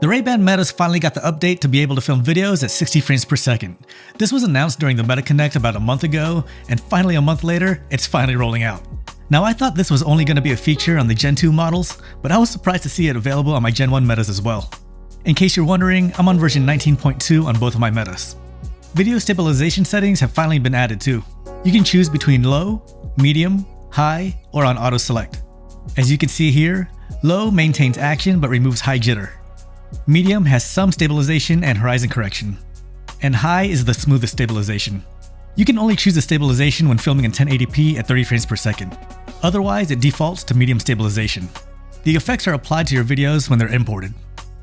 The Ray-Ban Metas finally got the update to be able to film videos at 60 frames per second. This was announced during the Meta Connect about a month ago, and finally a month later, it's finally rolling out. Now I thought this was only going to be a feature on the Gen 2 models, but I was surprised to see it available on my Gen 1 Metas as well. In case you're wondering, I'm on version 19.2 on both of my Metas. Video stabilization settings have finally been added too. You can choose between low, medium, high, or on auto select. As you can see here, low maintains action but removes high jitter. Medium has some stabilization and horizon correction, and high is the smoothest stabilization. You can only choose the stabilization when filming in 1080p at 30 frames per second. Otherwise, it defaults to medium stabilization. The effects are applied to your videos when they're imported.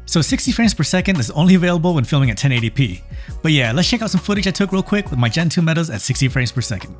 So 60 frames per second is only available when filming at 1080p. But yeah, let's check out some footage I took real quick with my Gen 2 Metas at 60 frames per second.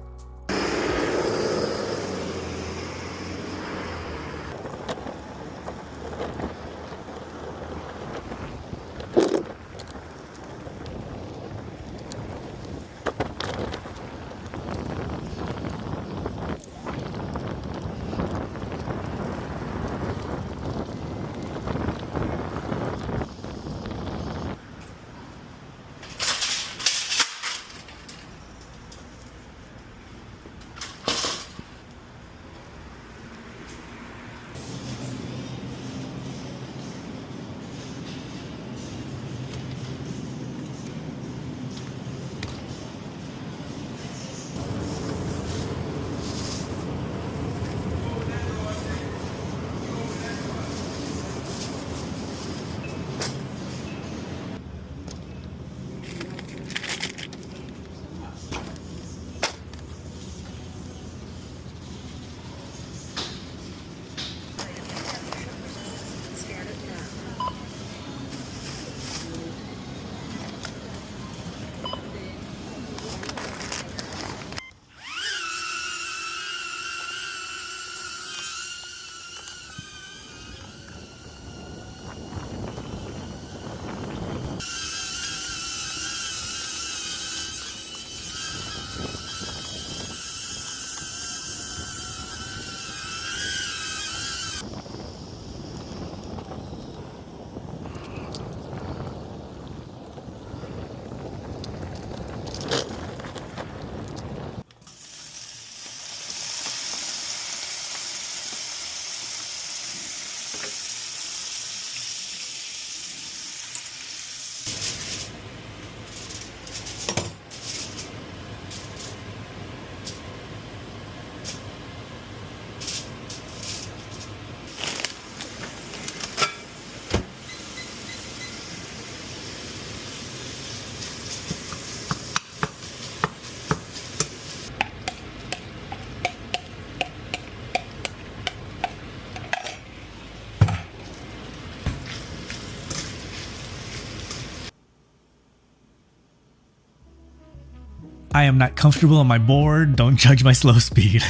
I am not comfortable on my board, don't judge my slow speed.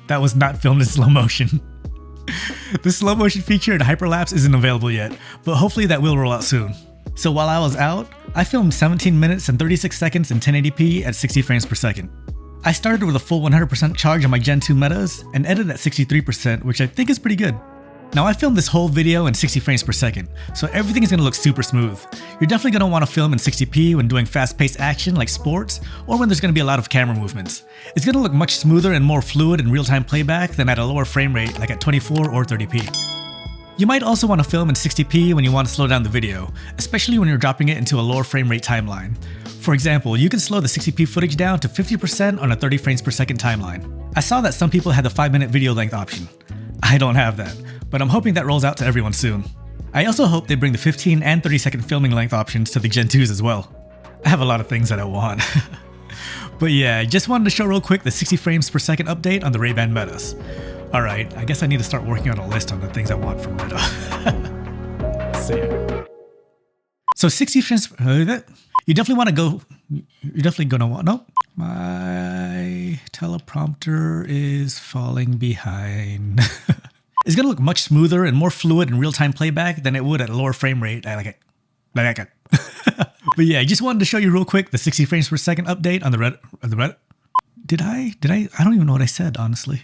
That was not filmed in slow motion. The slow motion feature in hyperlapse isn't available yet, but hopefully that will roll out soon. So while I was out, I filmed 17 minutes and 36 seconds in 1080p at 60 frames per second. I started with a full 100% charge on my Gen 2 Metas and edited at 63%, which I think is pretty good. Now I filmed this whole video in 60 frames per second, so everything is going to look super smooth. You're definitely going to want to film in 60p when doing fast-paced action like sports, or when there's going to be a lot of camera movements. It's going to look much smoother and more fluid in real-time playback than at a lower frame rate like at 24 or 30p. You might also want to film in 60p when you want to slow down the video, especially when you're dropping it into a lower frame rate timeline. For example, you can slow the 60p footage down to 50% on a 30 frames per second timeline. I saw that some people had the 5-minute video length option. I don't have that, but I'm hoping that rolls out to everyone soon. I also hope they bring the 15 and 30 second filming length options to the Gen 2s as well. I have a lot of things that I want. But yeah, just wanted to show real quick the 60 frames per second update on the Ray-Ban Metas. Alright, I guess I need to start working on a list on the things I want from Meta. See ya. So 60 frames, you definitely want to go, you're definitely going to want, nope. My teleprompter is falling behind. It's going to look much smoother and more fluid in real-time playback than it would at a lower frame rate. I like it. But yeah, I just wanted to show you real quick the 60 frames per second update on the Did I don't even know what I said, honestly.